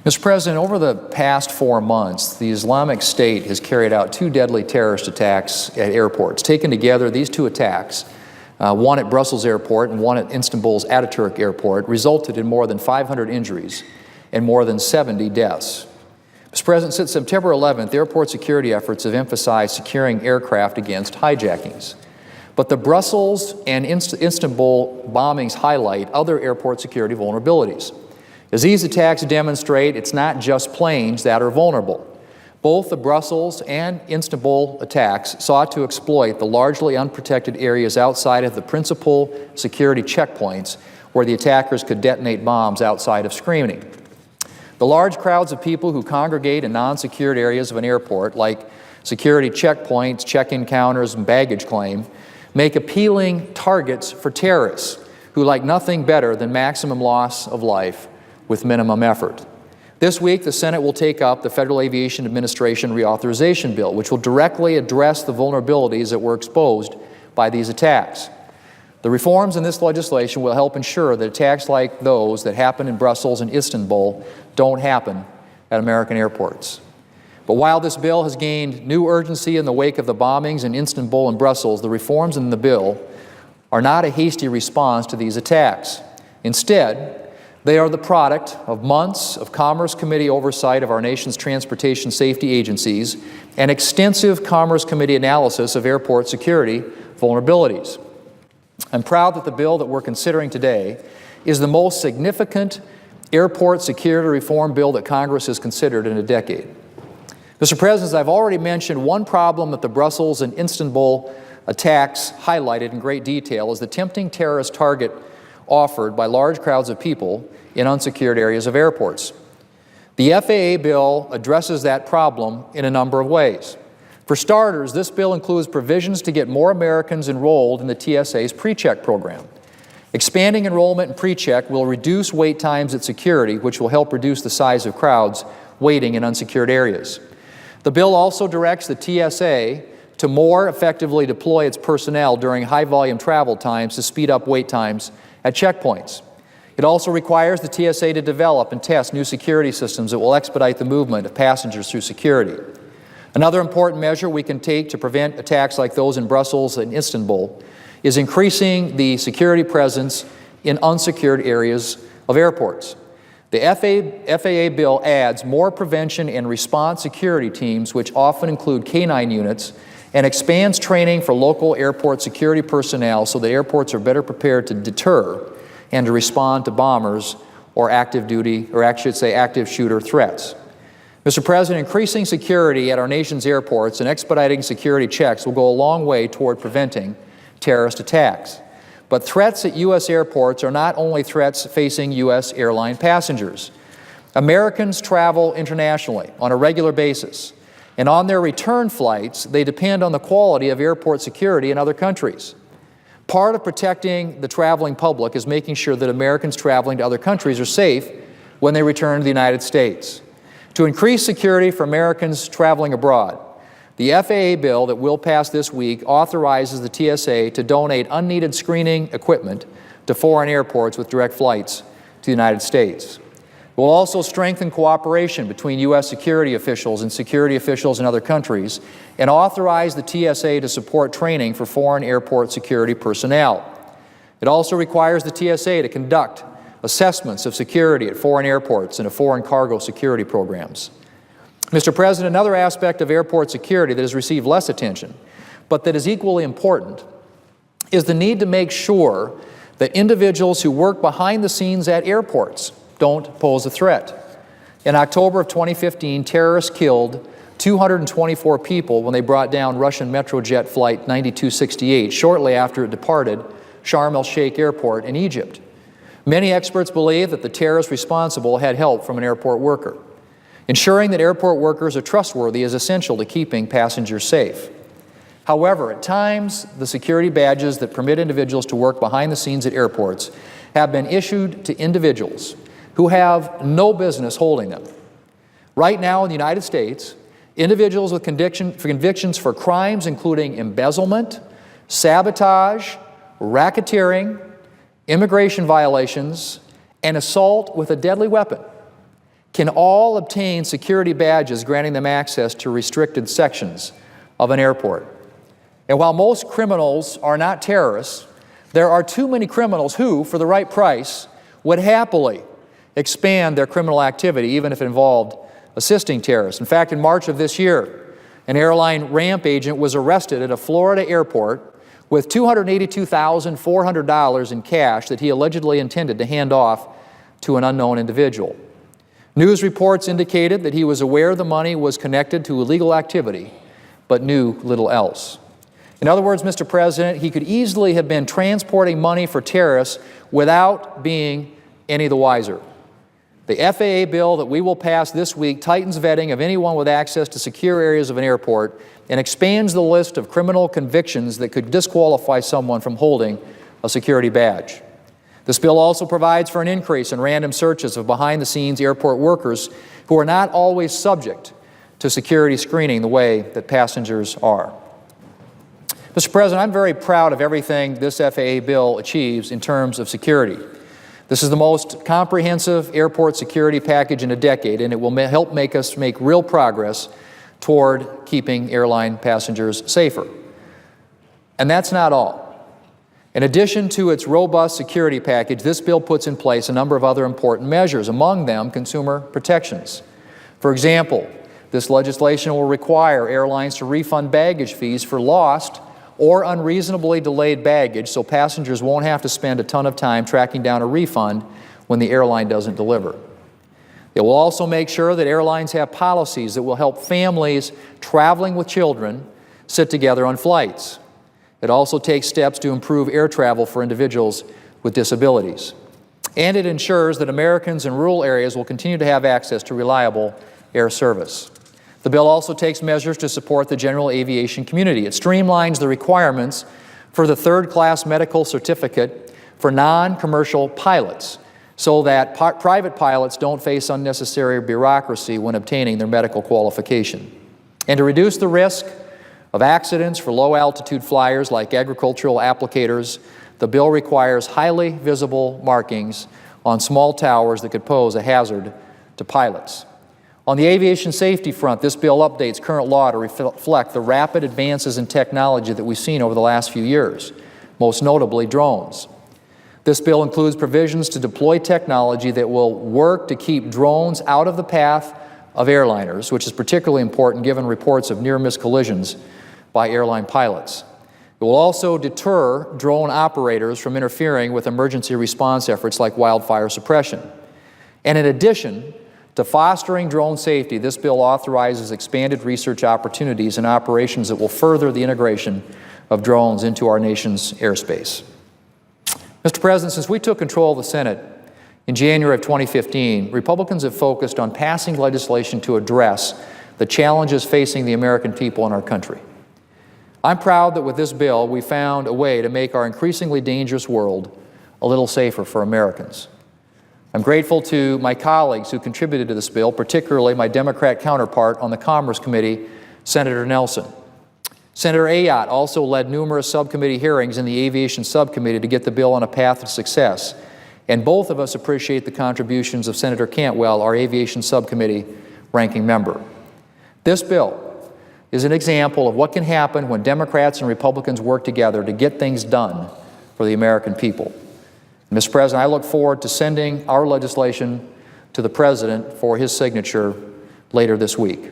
Mr. President, over the past 4 months, the Islamic State has carried out 2 deadly terrorist attacks at airports. Taken together, these 2 attacks, one at Brussels Airport and one at Istanbul's Ataturk Airport, resulted in more than 500 injuries and more than 70 deaths. Mr. President, since September 11th, airport security efforts have emphasized securing aircraft against hijackings. But the Brussels and Istanbul bombings highlight other airport security vulnerabilities. As these attacks demonstrate, it's not just planes that are vulnerable. Both the Brussels and Istanbul attacks sought to exploit the largely unprotected areas outside of the principal security checkpoints where the attackers could detonate bombs outside of screening. The large crowds of people who congregate in non-secured areas of an airport, like security checkpoints, check-in counters, and baggage claim, make appealing targets for terrorists who like nothing better than maximum loss of life with minimum effort. This week, the Senate will take up the Federal Aviation Administration Reauthorization Bill, which will directly address the vulnerabilities that were exposed by these attacks. The reforms in this legislation will help ensure that attacks like those that happened in Brussels and Istanbul don't happen at American airports. But while this bill has gained new urgency in the wake of the bombings in Istanbul and Brussels, the reforms in the bill are not a hasty response to these attacks. Instead, they are the product of months of Commerce Committee oversight of our nation's transportation safety agencies and extensive Commerce Committee analysis of airport security vulnerabilities. I'm proud that the bill that we're considering today is the most significant airport security reform bill that Congress has considered in a decade. Mr. President, as I've already mentioned, one problem that the Brussels and Istanbul attacks highlighted in great detail is the tempting terrorist target offered by large crowds of people in unsecured areas of airports. The FAA bill addresses that problem in a number of ways. For starters, this bill includes provisions to get more Americans enrolled in the TSA's PreCheck program. Expanding enrollment in PreCheck will reduce wait times at security, which will help reduce the size of crowds waiting in unsecured areas. The bill also directs the TSA to more effectively deploy its personnel during high-volume travel times to speed up wait times at checkpoints. It also requires the TSA to develop and test new security systems that will expedite the movement of passengers through security. Another important measure we can take to prevent attacks like those in Brussels and Istanbul is increasing the security presence in unsecured areas of airports. The FAA bill adds more prevention and response security teams, which often include K-9 units, and expands training for local airport security personnel so that airports are better prepared to deter and to respond to bombers or active shooter threats. Mr. President, increasing security at our nation's airports and expediting security checks will go a long way toward preventing terrorist attacks. But threats at U.S. airports are not only threats facing U.S. airline passengers. Americans travel internationally on a regular basis, and on their return flights, they depend on the quality of airport security in other countries. Part of protecting the traveling public is making sure that Americans traveling to other countries are safe when they return to the United States. To increase security for Americans traveling abroad, the FAA bill that will pass this week authorizes the TSA to donate unneeded screening equipment to foreign airports with direct flights to the United States. It will also strengthen cooperation between U.S. security officials and security officials in other countries and authorize the TSA to support training for foreign airport security personnel. It also requires the TSA to conduct assessments of security at foreign airports and of foreign cargo security programs. Mr. President, another aspect of airport security that has received less attention, but that is equally important, is the need to make sure that individuals who work behind the scenes at airports don't pose a threat. In October of 2015, terrorists killed 224 people when they brought down Russian Metrojet Flight 9268 shortly after it departed Sharm el-Sheikh Airport in Egypt. Many experts believe that the terrorists responsible had help from an airport worker. Ensuring that airport workers are trustworthy is essential to keeping passengers safe. However, at times, the security badges that permit individuals to work behind the scenes at airports have been issued to individuals who have no business holding them. Right now in the United States, individuals with convictions for crimes including embezzlement, sabotage, racketeering, immigration violations, and assault with a deadly weapon can all obtain security badges granting them access to restricted sections of an airport. And while most criminals are not terrorists, there are too many criminals who, for the right price, would happily expand their criminal activity, even if it involved assisting terrorists. In fact, in March of this year, an airline ramp agent was arrested at a Florida airport with $282,400 in cash that he allegedly intended to hand off to an unknown individual. News reports indicated that he was aware the money was connected to illegal activity, but knew little else. In other words, Mr. President, he could easily have been transporting money for terrorists without being any the wiser. The FAA bill that we will pass this week tightens vetting of anyone with access to secure areas of an airport and expands the list of criminal convictions that could disqualify someone from holding a security badge. This bill also provides for an increase in random searches of behind-the-scenes airport workers who are not always subject to security screening the way that passengers are. Mr. President, I'm very proud of everything this FAA bill achieves in terms of security. This is the most comprehensive airport security package in a decade, and it will help make us make real progress toward keeping airline passengers safer. And that's not all. In addition to its robust security package, this bill puts in place a number of other important measures, among them consumer protections. For example, this legislation will require airlines to refund baggage fees for lost or unreasonably delayed baggage, so passengers won't have to spend a ton of time tracking down a refund when the airline doesn't deliver. It will also make sure that airlines have policies that will help families traveling with children sit together on flights. It also takes steps to improve air travel for individuals with disabilities. And it ensures that Americans in rural areas will continue to have access to reliable air service. The bill also takes measures to support the general aviation community. It streamlines the requirements for the third-class medical certificate for non-commercial pilots so that private pilots don't face unnecessary bureaucracy when obtaining their medical qualification. And to reduce the risk of accidents for low-altitude flyers like agricultural applicators, the bill requires highly visible markings on small towers that could pose a hazard to pilots. On the aviation safety front, this bill updates current law to reflect the rapid advances in technology that we've seen over the last few years, most notably drones. This bill includes provisions to deploy technology that will work to keep drones out of the path of airliners, which is particularly important given reports of near-miss collisions by airline pilots. It will also deter drone operators from interfering with emergency response efforts like wildfire suppression. And in addition to fostering drone safety, this bill authorizes expanded research opportunities and operations that will further the integration of drones into our nation's airspace. Mr. President, since we took control of the Senate in January of 2015, Republicans have focused on passing legislation to address the challenges facing the American people in our country. I'm proud that with this bill, we found a way to make our increasingly dangerous world a little safer for Americans. I'm grateful to my colleagues who contributed to this bill, particularly my Democrat counterpart on the Commerce Committee, Senator Nelson. Senator Ayotte also led numerous subcommittee hearings in the Aviation Subcommittee to get the bill on a path to success. And both of us appreciate the contributions of Senator Cantwell, our Aviation Subcommittee ranking member. This bill is an example of what can happen when Democrats and Republicans work together to get things done for the American people. Mr. President, I look forward to sending our legislation to the President for his signature later this week.